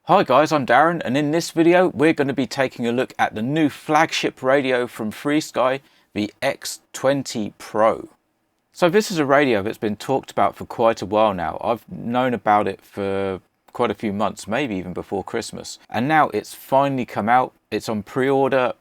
Hi guys, I'm Darren, and in this video we're going to be taking a look at the new flagship radio from FrSKY, the X20 Pro. So this is a radio that's been talked about for quite a while now. I've known about it for quite a few months, maybe even before Christmas. And now it's finally come out. It's on pre-order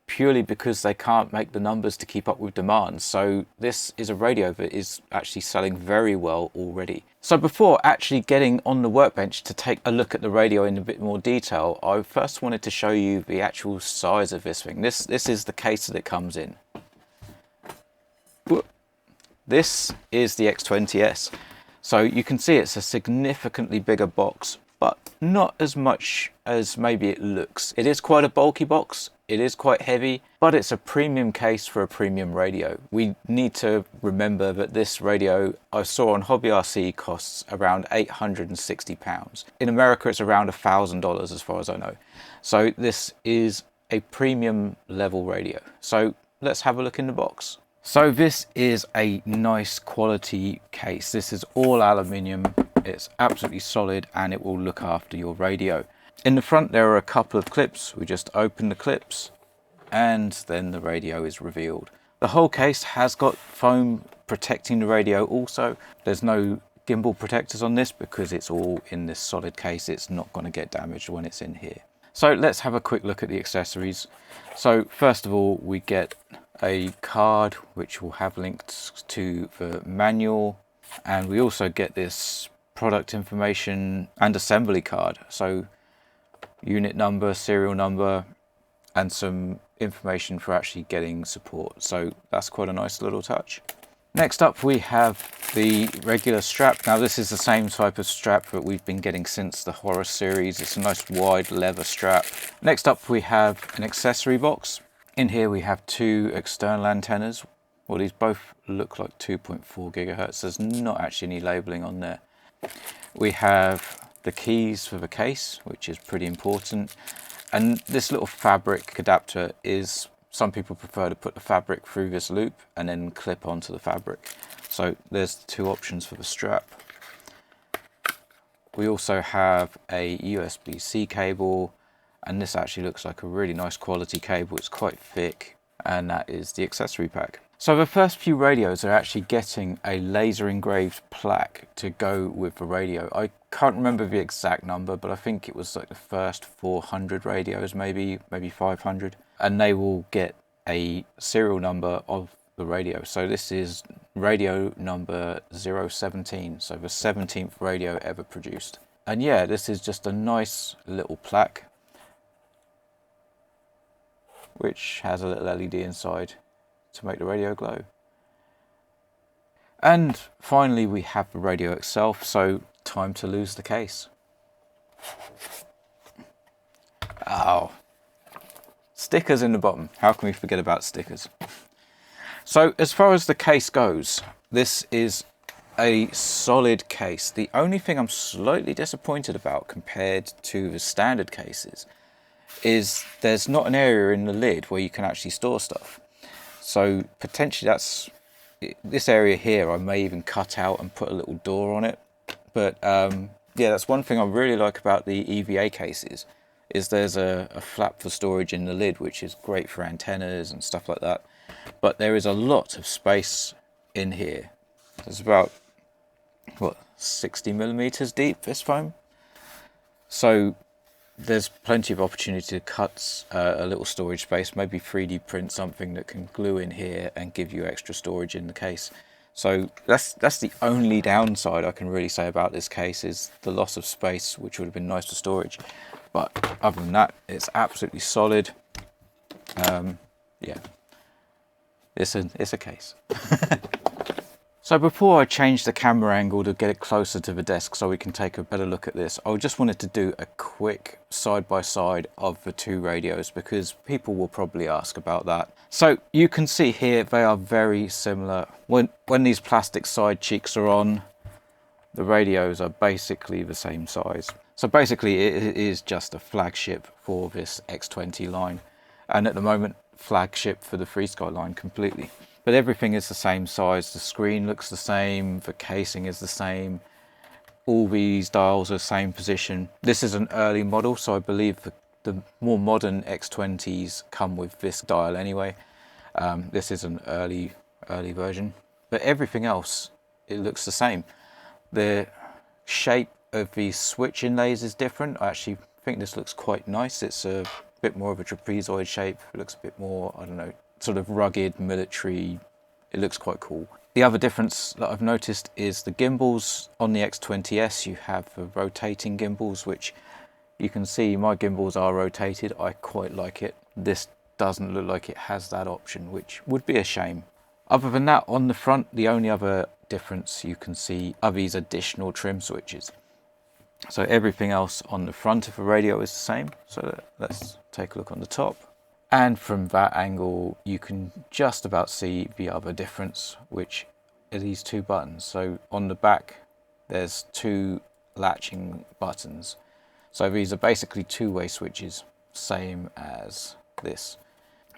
purely because they can't make the numbers to keep up with demand. So this is a radio that is actually selling very well already. So before actually getting on the workbench to take a look at the radio in a bit more detail, I first wanted to show you the actual size of this thing. This is the case that it comes in. This is the X20S. So you can see it's a significantly bigger box, but not as much as maybe it looks. It is quite a bulky box. It is quite heavy, but it's a premium case for a premium radio. We need to remember that this radio I saw on Hobby RC costs around £860. In America, it's around $1,000 as far as I know. So this is a premium level radio. So let's have a look in the box. So this is a nice quality case. This is all aluminium. It's absolutely solid and it will look after your radio. In the front there are a couple of clips. We just open the clips and then the radio is revealed. The whole case has got foam protecting the radio also. There's no gimbal protectors on this because it's all in this solid case. It's not going to get damaged when it's in here. So let's have a quick look at the accessories. So first of all we get a card which will have links to the manual, and we also get this product information and assembly card. So unit number, serial number, and some information for actually getting support. So that's quite a nice little touch. Next up we have the regular strap. Now this is the same type of strap that we've been getting since the Horror series. It's a nice wide leather strap. Next up we have an accessory box. In here we have two external antennas. Well, these both look like 2.4 gigahertz. There's not actually any labeling on there. We have the keys for the case, which is pretty important. And this little fabric adapter is, some people prefer to put the fabric through this loop and then clip onto the fabric. So there's the two options for the strap. We also have a USB-C cable, and this actually looks like a really nice quality cable. It's quite thick, and that is the accessory pack. So the first few radios are actually getting a laser engraved plaque to go with the radio. I can't remember the exact number, but I think it was like the first 400 radios, maybe 500. And they will get a serial number of the radio. So this is radio number 017, so the 17th radio ever produced. And yeah, this is just a nice little plaque, which has a little LED inside to make the radio glow. And finally we have the radio itself, so time to lose the case. Oh, stickers in the bottom. How can we forget about stickers? So as far as the case goes, this is a solid case. The only thing I'm slightly disappointed about compared to the standard cases is there's not an area in the lid where you can actually store stuff. So potentially that's this area here. I may even cut out and put a little door on it. But yeah, that's one thing I really like about the EVA cases, is there's a flap for storage in the lid, which is great for antennas and stuff like that. But there is a lot of space in here. There's about, what, 60 millimeters deep, this foam. So there's plenty of opportunity to cut a little storage space, maybe 3D print something that can glue in here and give you extra storage in the case. So that's the only downside I can really say about this case, is the loss of space, which would have been nice for storage. But other than that, it's absolutely solid. Yeah, it's a case. So before I change the camera angle to get it closer to the desk so we can take a better look at this, I just wanted to do a quick side-by-side of the two radios because people will probably ask about that. So you can see here they are very similar. When these plastic side cheeks are on, the radios are basically the same size. So basically it is just a flagship for this X20 line, and at the moment flagship for the FrSKY line completely. But everything is the same size, the screen looks the same, the casing is the same, All these dials are same position. This is an early model, so I believe the more modern X20s come with this dial anyway. This is an early version, but everything else, it looks the same. The shape of the switch inlays is different. I actually think this looks quite nice. It's a bit more of a trapezoid shape. It looks a bit more, I don't know, sort of rugged, military. It looks quite cool. The other difference that I've noticed is the gimbals. On the X20S you have the rotating gimbals, which you can see my gimbals are rotated. I quite like it. This doesn't look like it has that option, which would be a shame. Other than that, on the front, the only other difference you can see are these additional trim switches. So everything else on the front of the radio is the same. So let's take a look on the top. And from that angle, you can just about see the other difference, which are these two buttons. So on the back, there's two latching buttons. So these are basically two-way switches, same as this.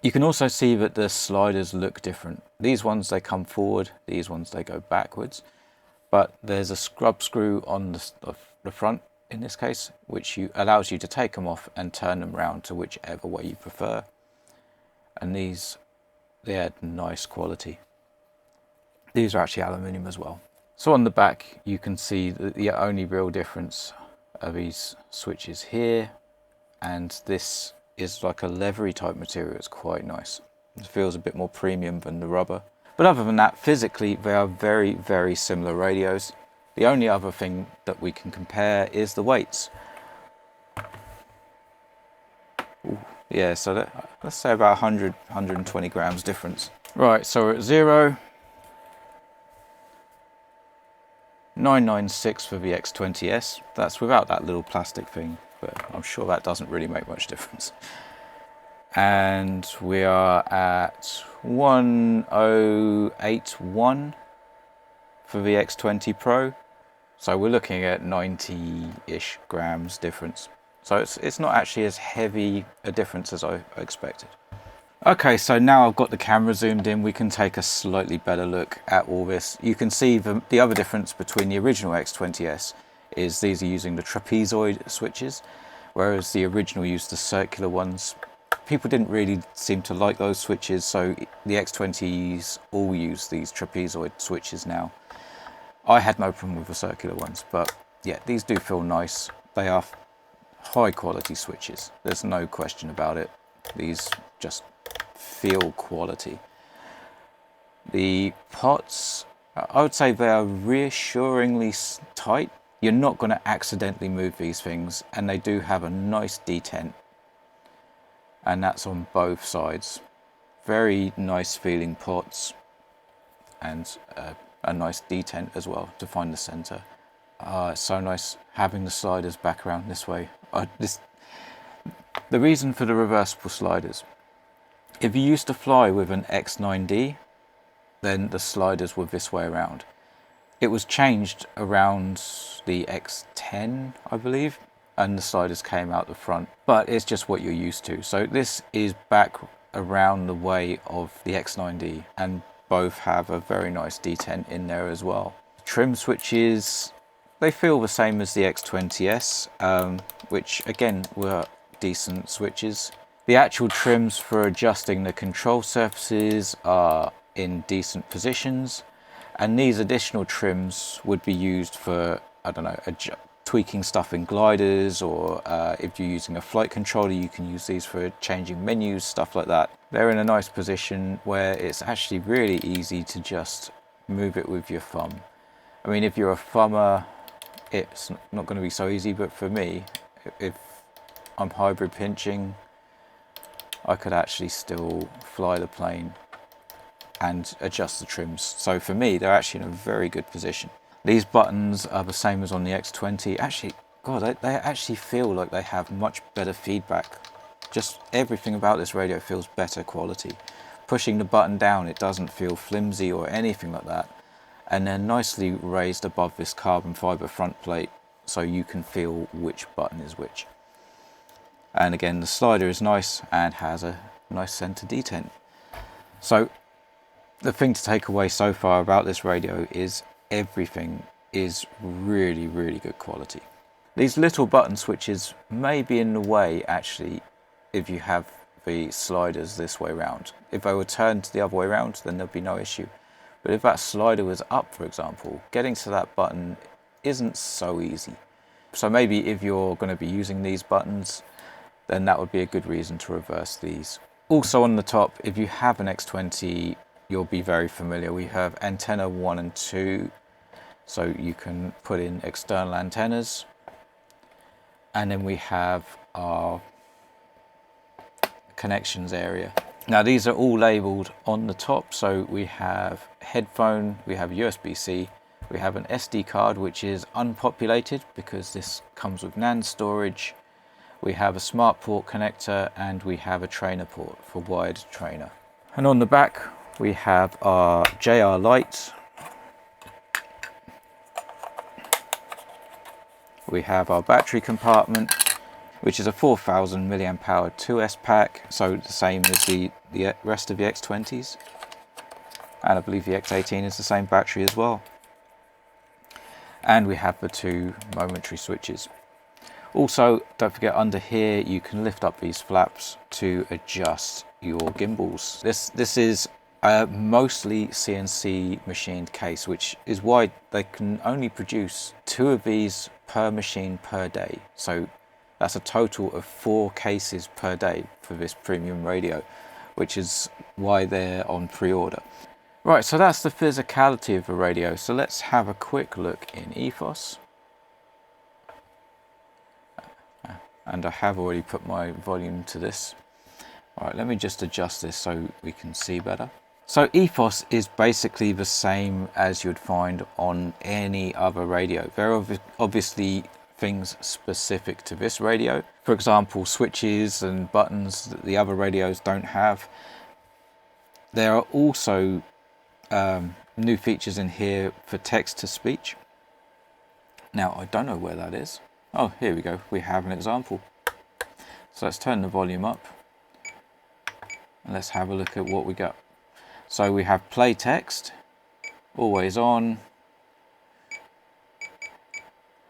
You can also see that the sliders look different. These ones, they come forward. These ones, they go backwards. But there's a scrub screw on the front, in this case, which allows you to take them off and turn them around to whichever way you prefer. And these, they add nice quality. These are actually aluminium as well. So on the back, you can see that the only real difference are these switches here, and this is like a leathery type material. It's quite nice. It feels a bit more premium than the rubber. But other than that, physically, they are very, very similar radios. The only other thing that we can compare is the weights. Ooh, yeah, so let's say about 100, 120 grams difference. Right, so we're at 0. 996 for the X20S. That's without that little plastic thing, but I'm sure that doesn't really make much difference. And we are at 1081 for the X20 Pro. So we're looking at 90-ish grams difference. So it's not actually as heavy a difference as I expected. Okay, so now I've got the camera zoomed in, we can take a slightly better look at all this. You can see the other difference between the original X20S is these are using the trapezoid switches, whereas the original used the circular ones. People didn't really seem to like those switches, so the X20s all use these trapezoid switches now. I had no problem with the circular ones, but yeah, these do feel nice. They are high quality switches. There's no question about it. These just feel quality. The pots, I would say they are reassuringly tight. You're not going to accidentally move these things, and they do have a nice detent, and that's on both sides. Very nice feeling pots, and a nice detent as well to find the center. It's so nice having the sliders back around this way. The reason for the reversible sliders, if you used to fly with an X9D, then the sliders were this way around. It was changed around the X10, I believe, and the sliders came out the front, but it's just what you're used to. So this is back around the way of the X9D, and both have a very nice detent in there as well. Trim switches, they feel the same as the X20S, which again were decent switches. The actual trims for adjusting the control surfaces are in decent positions, and these additional trims would be used for, I don't know, tweaking stuff in gliders, or if you're using a flight controller, you can use these for changing menus, stuff like that. They're in a nice position where it's actually really easy to just move it with your thumb. I mean, if you're a thumber, it's not going to be so easy, but for me, if I'm hybrid pinching, I could actually still fly the plane and adjust the trims. So for me, they're actually in a very good position. These buttons are the same as on the X20. Actually, God, they actually feel like they have much better feedback. Just everything about this radio feels better quality. Pushing the button down, it doesn't feel flimsy or anything like that. And they're nicely raised above this carbon fiber front plate, so you can feel which button is which. And again, the slider is nice and has a nice center detent. So the thing to take away so far about this radio is everything is really, really good quality. These little button switches may be in the way actually if you have the sliders this way around. If they were turned the other way around, then there'd be no issue. But if that slider was up, for example, getting to that button isn't so easy. So maybe if you're going to be using these buttons, then that would be a good reason to reverse these. Also on the top, if you have an X20, you'll be very familiar. We have antenna 1 and 2, so you can put in external antennas. And then we have our connections area. Now these are all labeled on the top. So we have headphone, we have USB-C, we have an SD card, which is unpopulated because this comes with NAND storage. We have a smart port connector, and we have a trainer port for wired trainer. And on the back, we have our JR light. We have our battery compartment, which is a 4000 milliamp hour 2S pack, so the same as the rest of the X20s. And I believe the X18 is the same battery as well. And we have the 2 momentary switches. Also, don't forget, under here you can lift up these flaps to adjust your gimbals. This is a mostly CNC machined case, which is why they can only produce 2 of these per machine per day. So that's a total of 4 cases per day for this premium radio, which is why they're on pre-order. Right, so that's the physicality of the radio. So let's have a quick look in ETHOS. And I have already put my volume to this. All right, let me just adjust this so we can see better. So ETHOS is basically the same as you'd find on any other radio. There are obviously things specific to this radio. For example, switches and buttons that the other radios don't have. There are also new features in here for text to speech. Now, I don't know where that is. Oh, here we go. We have an example. So let's turn the volume up and let's have a look at what we got. So we have play text, always on,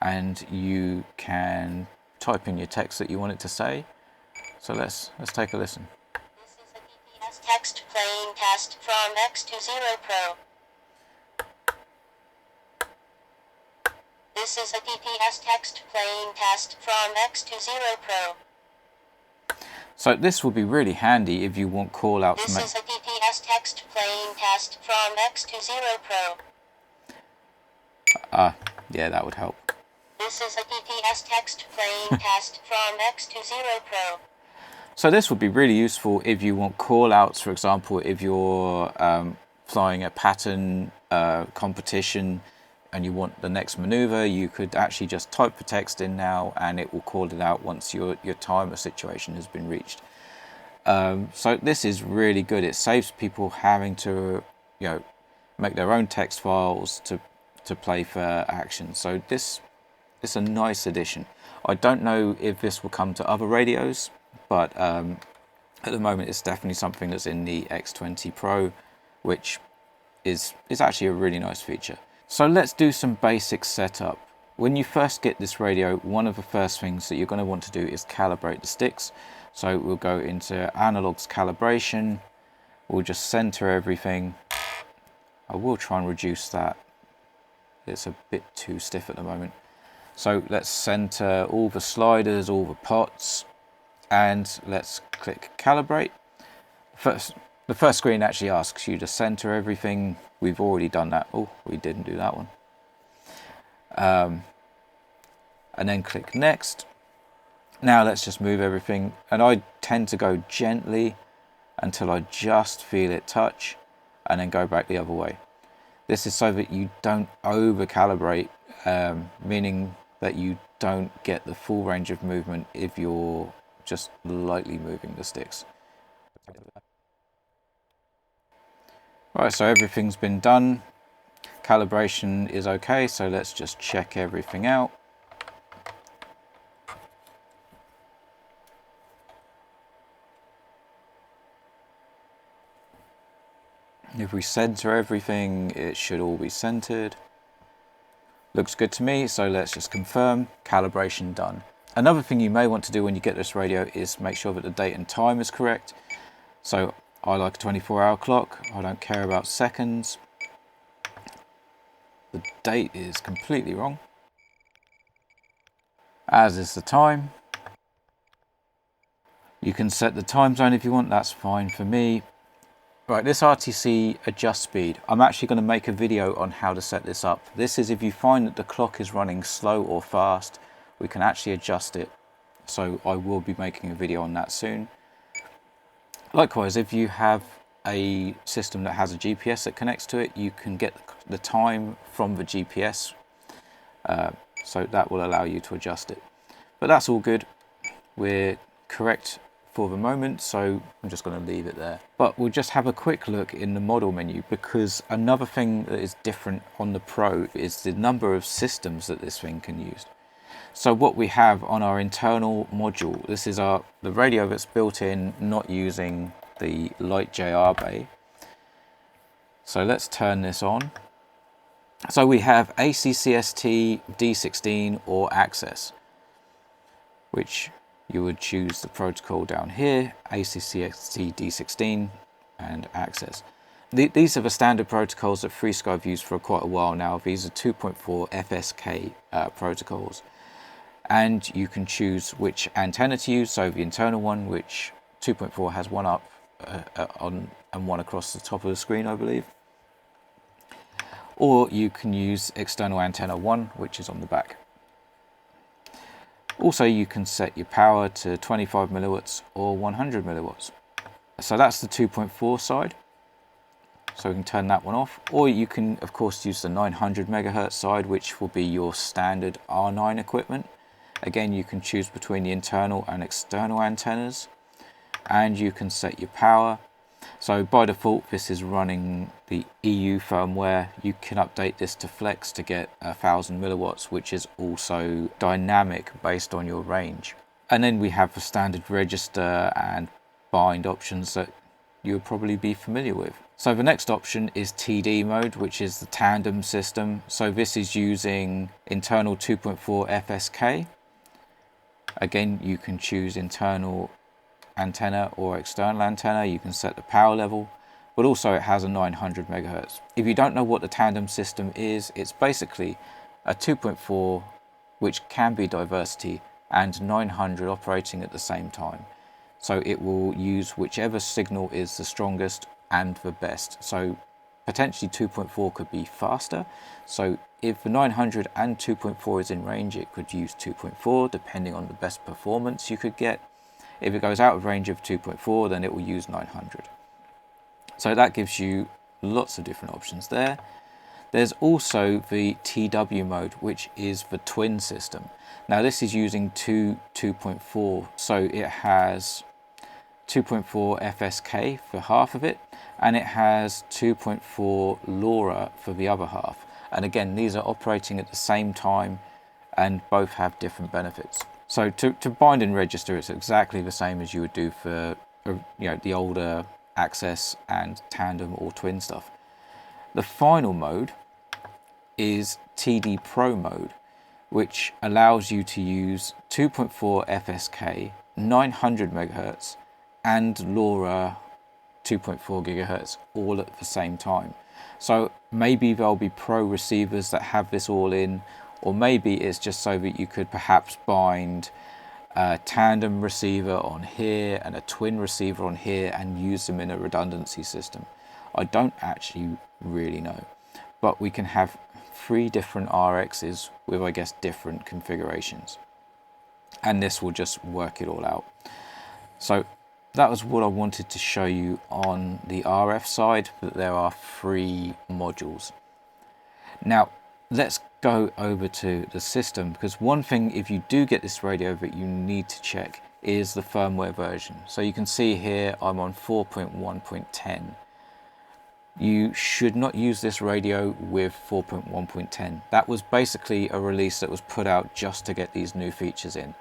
and you can type in your text that you want it to say. So let's take a listen. This is a DPS text playing test from X20 Pro. This is a DPS text playing test from X20 Pro. So this will be really handy if you want call outs. This is a DPS text playing test from X20 Pro. Yeah, that would help. This is a DPS text playing test from X20 Pro. So this would be really useful if you want call outs, for example, if you're flying a pattern competition and you want the next maneuver, you could actually just type the text in now and it will call it out once your timer situation has been reached. So this is really good. It saves people having to, make their own text files to play for action. So this is a nice addition. I don't know if this will come to other radios, but at the moment it's definitely something that's in the X20 Pro, which is actually a really nice feature. So let's do some basic setup. When you first get this radio, one of the first things that you're going to want to do is calibrate the sticks. So we'll go into analogs calibration. We'll just center everything. I will try and reduce that. It's a bit too stiff at the moment. So let's center all the sliders, all the pots, and let's click calibrate. The first screen actually asks you to center everything. We've already done that. Oh, we didn't do that one. And then click next. Now let's just move everything. And I tend to go gently until I just feel it touch and then go back the other way. This is so that you don't over calibrate, meaning that you don't get the full range of movement if you're just lightly moving the sticks. Right, so everything's been done. Calibration is okay, so let's just check everything out. If we center everything, it should all be centered. Looks good to me, so let's just confirm. Calibration done. Another thing you may want to do when you get this radio is make sure that the date and time is correct. So I like a 24-hour clock. I don't care about seconds. The date is completely wrong, as is the time. You can set the time zone if you want, that's fine for me. Right, this RTC adjust speed. I'm actually going to make a video on how to set this up. This is if you find that the clock is running slow or fast, we can actually adjust it. So I will be making a video on that soon. Likewise, if you have a system that has a GPS that connects to it, you can get the time from the GPS. So that will allow you to adjust it. But that's all good. We're correct for the moment, so I'm just going to leave it there. But we'll just have a quick look in the model menu, because another thing that is different on the Pro is the number of systems that this thing can use. So what we have on our internal module, this is the radio that's built in, not using the light JR bay. So let's turn this on. So we have ACCST, D16 or Access, which you would choose the protocol down here, ACCST, D16 and Access. These are the standard protocols that FrSKY have used for quite a while now. These are 2.4 FrSKY protocols. And you can choose which antenna to use. So the internal one, which 2.4 has one up on and one across the top of the screen, I believe. Or you can use external antenna 1, which is on the back. Also, you can set your power to 25 milliwatts or 100 milliwatts. So that's the 2.4 side. So we can turn that one off. Or you can, of course, use the 900 megahertz side, which will be your standard R9 equipment. Again, you can choose between the internal and external antennas. And you can set your power. So by default, this is running the EU firmware. You can update this to flex to get 1000 milliwatts, which is also dynamic based on your range. And then we have the standard register and bind options that you'll probably be familiar with. So the next option is TD mode, which is the tandem system. So this is using internal 2.4 FrSKY. Again, you can choose internal antenna or external antenna. You can set the power level, but also it has a 900 megahertz. If you don't know what the tandem system is, it's basically a 2.4 which can be diversity and 900 operating at the same time. So it will use whichever signal is the strongest and the best. So potentially 2.4 could be faster. So if the 900 and 2.4 is in range, it could use 2.4 depending on the best performance you could get. If it goes out of range of 2.4, then it will use 900. So that gives you lots of different options there. There's also the TW mode, which is the twin system. Now this is using 2.4, so it has 2.4 FrSKY for half of it, and it has 2.4 LoRa for the other half. And again, these are operating at the same time and both have different benefits. So to bind and register, it's exactly the same as you would do for the older Access and tandem or twin stuff. The final mode is TD Pro mode, which allows you to use 2.4 FrSKY, 900 megahertz, and LoRa 2.4 gigahertz all at the same time. So maybe there'll be Pro receivers that have this all in, or maybe it's just so that you could perhaps bind a tandem receiver on here and a twin receiver on here and use them in a redundancy system. I don't actually really know, but we can have 3 different RXs with, I guess, different configurations, and this will just work it all out. So that was what I wanted to show you on the RF side, that there are 3 modules. Now let's go over to the system, because one thing, if you do get this radio, that you need to check is the firmware version. So you can see here I'm on 4.1.10. You should not use this radio with 4.1.10. That was basically a release that was put out just to get these new features in.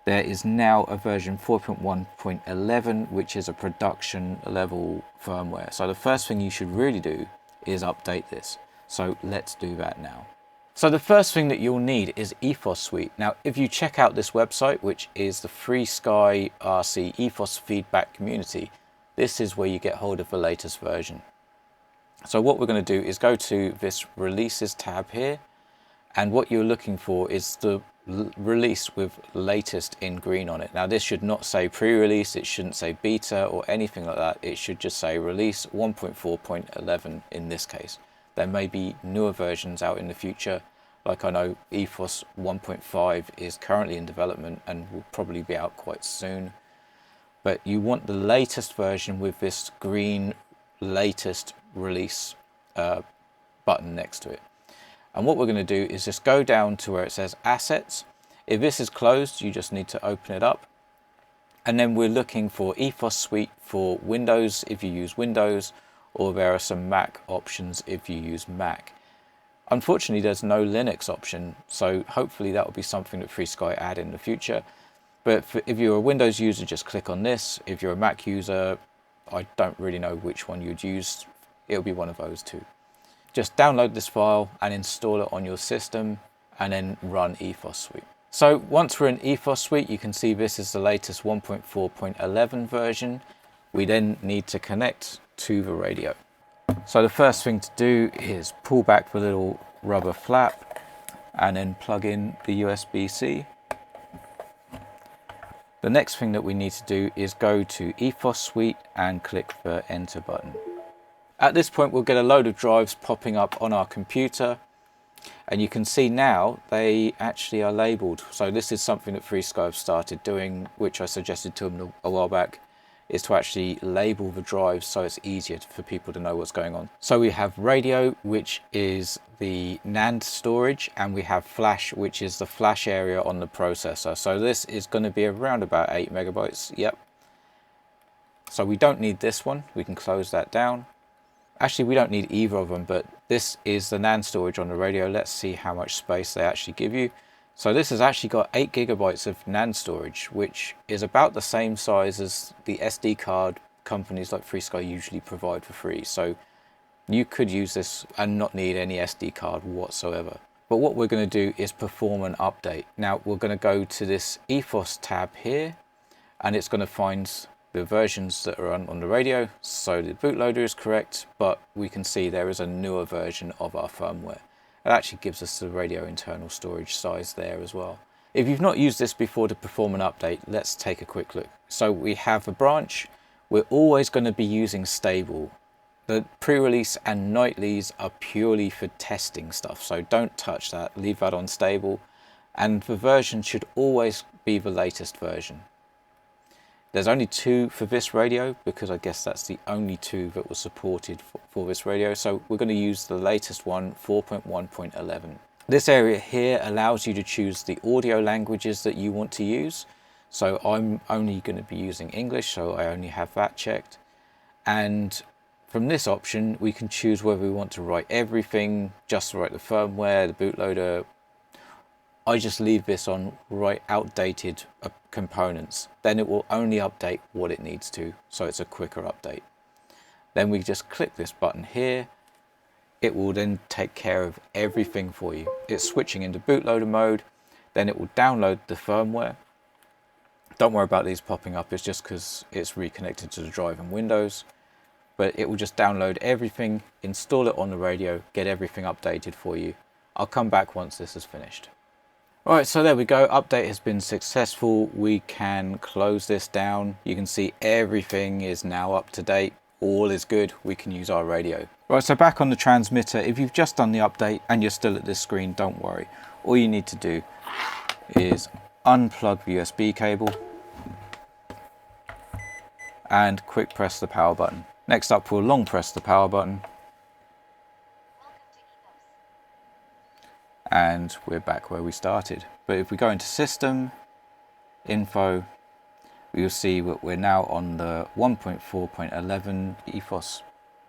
There is now a version 4.1.11, which is a production level firmware. So the first thing you should really do is update this. So let's do that now. So the first thing that you'll need is ETHOS Suite. Now, if you check out this website, which is the FrSKY RC ETHOS feedback community, this is where you get hold of the latest version. So what we're going to do is go to this releases tab here, and what you're looking for is the release with latest in green on it. Now this should not say pre-release, it shouldn't say beta or anything like that. It should just say release 1.4.11 in this case. There may be newer versions out in the future. Like I know ETHOS 1.5 is currently in development and will probably be out quite soon. But you want the latest version with this green latest release button next to it. And what we're going to do is just go down to where it says assets. If this is closed, you just need to open it up. And then we're looking for ETHOS Suite for Windows if you use Windows, or there are some Mac options if you use Mac. Unfortunately, there's no Linux option, so hopefully that will be something that FrSKY add in the future. But if you're a Windows user, just click on this. If you're a Mac user, I don't really know which one you'd use. It'll be one of those two. Just download this file and install it on your system, and then run ETHOS Suite. So once we're in ETHOS Suite, you can see this is the latest 1.4.11 version. We then need to connect to the radio. So the first thing to do is pull back the little rubber flap and then plug in the USB-C. The next thing that we need to do is go to ETHOS Suite and click the enter button. At this point, we'll get a load of drives popping up on our computer, and you can see now they actually are labeled. So this is something that FrSKY have started doing, which I suggested to them a while back, is to actually label the drives so it's easier for people to know what's going on. So we have radio, which is the NAND storage, and we have flash, which is the flash area on the processor. So this is going to be around about 8 megabytes. Yep. So we don't need this one. We can close that down. Actually, we don't need either of them, but this is the NAND storage on the radio. Let's see how much space they actually give you. So this has actually got 8 gigabytes of NAND storage, which is about the same size as the SD card companies like FrSKY usually provide for free. So you could use this and not need any SD card whatsoever. But what we're going to do is perform an update. Now we're going to go to this ETHOS tab here, and it's going to find the versions that are on the radio. So the bootloader is correct, but we can see there is a newer version of our firmware. It actually gives us the radio internal storage size there as well. If you've not used this before to perform an update, let's take a quick look. So we have a branch. We're always going to be using stable. The pre-release and nightlies are purely for testing stuff, so don't touch that, leave that on stable. And the version should always be the latest version. There's only 2 for this radio, because I guess that's the only 2 that were supported for this radio. So we're going to use the latest one, 4.1.11. This area here allows you to choose the audio languages that you want to use. So I'm only going to be using English, so I only have that checked. And from this option, we can choose whether we want to write everything, just write the firmware, the bootloader. I just leave this on write outdated components. Then it will only update what it needs to, so it's a quicker update. Then we just click this button here. It will then take care of everything for you. It's switching into bootloader mode. Then it will download the firmware. Don't worry about these popping up, it's just because it's reconnected to the drive in Windows. But it will just download everything, install it on the radio, get everything updated for you. I'll come back once this is finished. Alright, so there we go, update has been successful. We can close this down. You can see everything is now up to date. All is good, we can use our radio. Right, so back on the transmitter, if you've just done the update and you're still at this screen, don't worry. All you need to do is unplug the USB cable and quick press the power button. Next up, we'll long press the power button. And we're back where we started. But if we go into System, Info, you'll see that we're now on the 1.4.11 ETHOS.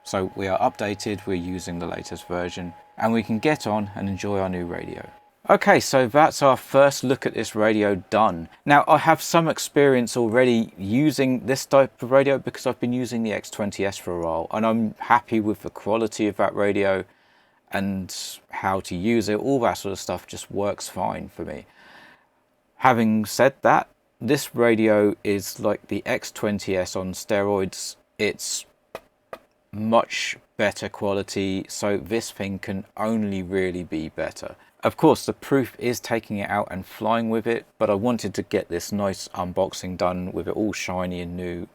So we are updated, we're using the latest version, and we can get on and enjoy our new radio. Okay, so that's our first look at this radio done. Now, I have some experience already using this type of radio because I've been using the X20S for a while, and I'm happy with the quality of that radio. and how to use it, all that sort of stuff just works fine for me. Having said that, this radio is like the X20S on steroids. It's much better quality, so this thing can only really be better. Of course, the proof is taking it out and flying with it, but I wanted to get this nice unboxing done with it all shiny and new.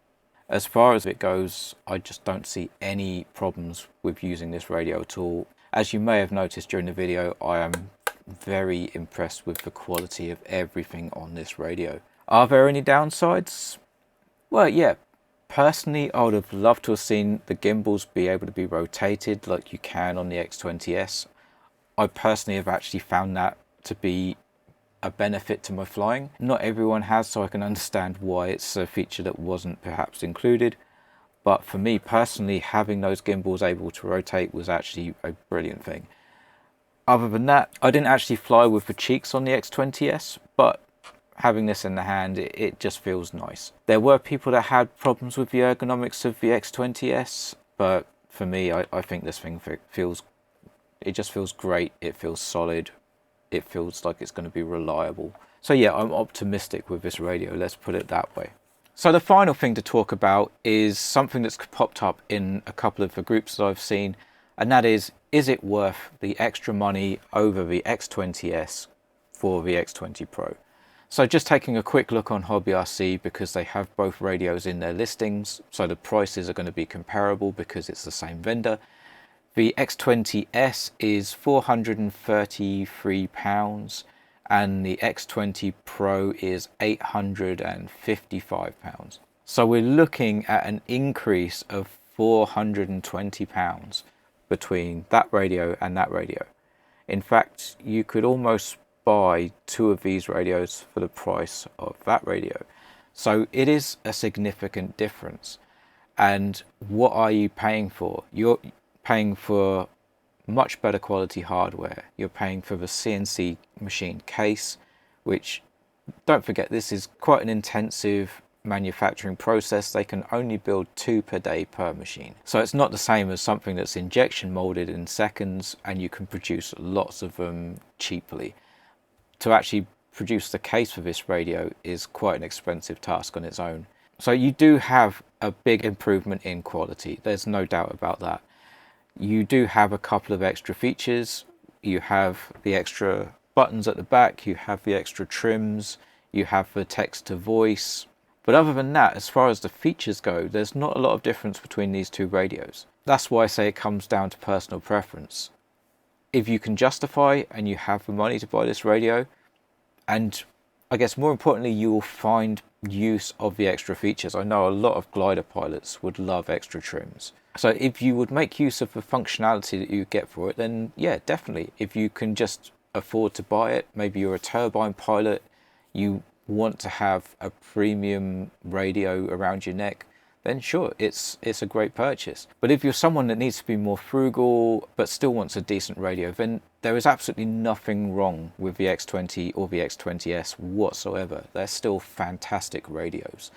As far as it goes, I just don't see any problems with using this radio at all. As you may have noticed during the video, I am very impressed with the quality of everything on this radio. Are there any downsides? Well, yeah. Personally, I would have loved to have seen the gimbals be able to be rotated like you can on the X20S. I personally have actually found that to be a benefit to my flying. Not everyone has, so I can understand why it's a feature that wasn't perhaps included. But for me personally, having those gimbals able to rotate was actually a brilliant thing. Other than that, I didn't actually fly with the cheeks on the X20S, but having this in the hand, it just feels nice. There were people that had problems with the ergonomics of the X20S, but for me, I think this thing feels, it just feels great. It feels solid. It feels like it's going to be reliable. So yeah, I'm optimistic with this radio, let's put it that way. So the final thing to talk about is something that's popped up in a couple of the groups that I've seen, and that is it worth the extra money over the X20S for the X20 Pro? So just taking a quick look on Hobby RC, because they have both radios in their listings, so the prices are going to be comparable because it's the same vendor. The X20S is £433 and the X20 Pro is £855. So we're looking at an increase of £420 between that radio and that radio. In fact, you could almost buy two of these radios for the price of that radio. So it is a significant difference. And what are you paying for? You're paying for much better quality hardware. You're paying for the CNC machine case, which, don't forget, this is quite an intensive manufacturing process. They can only build 2 per day per machine. So it's not the same as something that's injection molded in seconds and you can produce lots of them cheaply. To actually produce the case for this radio is quite an expensive task on its own. So you do have a big improvement in quality. There's no doubt about that. You do have a couple of extra features. You have the extra buttons at the back, you have the extra trims, you have the text to voice. But other than that, as far as the features go, there's not a lot of difference between these two radios. That's why I say it comes down to personal preference. If you can justify and you have the money to buy this radio, and I guess more importantly, you will find use of the extra features. I know a lot of glider pilots would love extra trims. So if you would make use of the functionality that you get for it, then yeah, definitely. If you can just afford to buy it, maybe you're a turbine pilot, you want to have a premium radio around your neck, then sure, it's a great purchase. But if you're someone that needs to be more frugal but still wants a decent radio, then there is absolutely nothing wrong with the X20 or the X20S whatsoever. They're still fantastic radios.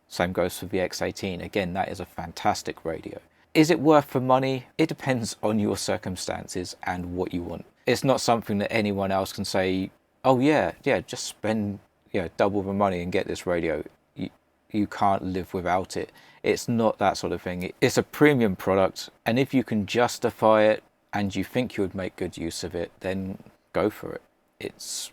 Same goes for the X18. Again, that is a fantastic radio. Is it worth the money? It depends on your circumstances and what you want. It's not something that anyone else can say, oh yeah, just spend double the money and get this radio. You can't live without it. It's not that sort of thing. It's a premium product, and if you can justify it and you think you would make good use of it, then go for it. It's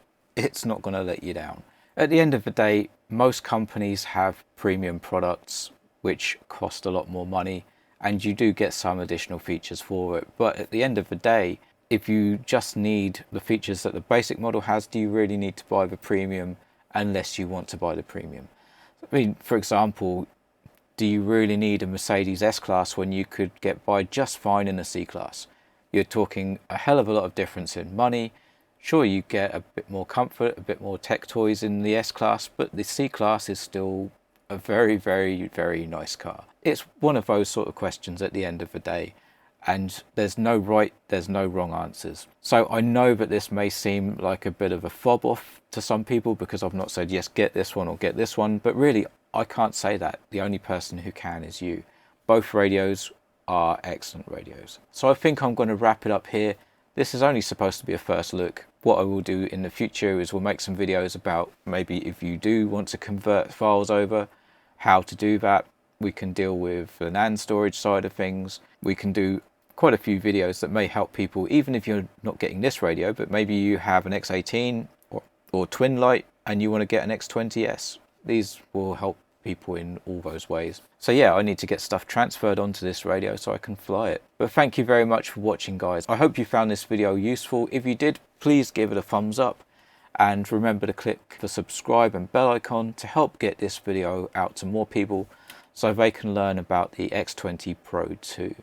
not going to let you down. At the end of the day, most companies have premium products which cost a lot more money, and you do get some additional features for it. But at the end of the day, if you just need the features that the basic model has, do you really need to buy the premium unless you want to buy the premium? I mean, for example, do you really need a Mercedes S-Class when you could get by just fine in a C-Class? You're talking a hell of a lot of difference in money. Sure, you get a bit more comfort, a bit more tech toys in the S-Class, but the C-Class is still a very, very, very nice car. It's one of those sort of questions at the end of the day, and there's no right, there's no wrong answers. So I know that this may seem like a bit of a fob off to some people because I've not said, yes, get this one or get this one, but really I can't say that. The only person who can is you. Both radios are excellent radios. So I think I'm going to wrap it up here. This is only supposed to be a first look. What I will do in the future is we'll make some videos about maybe if you do want to convert files over, how to do that. We can deal with the NAND storage side of things. We can do quite a few videos that may help people, even if you're not getting this radio, but maybe you have an X18 or twin light and you want to get an X20S. These will help people in all those ways. So yeah, I need to get stuff transferred onto this radio so I can fly it. But thank you very much for watching, guys. I hope you found this video useful. If you did, please give it a thumbs up and remember to click the subscribe and bell icon to help get this video out to more people so they can learn about the X20 Pro too.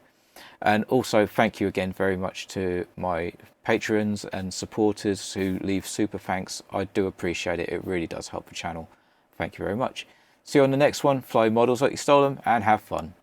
And also thank you again very much to my patrons and supporters who leave super thanks. I do appreciate it. It really does help the channel. Thank you very much. See you on the next one. Fly models like you stole them and have fun.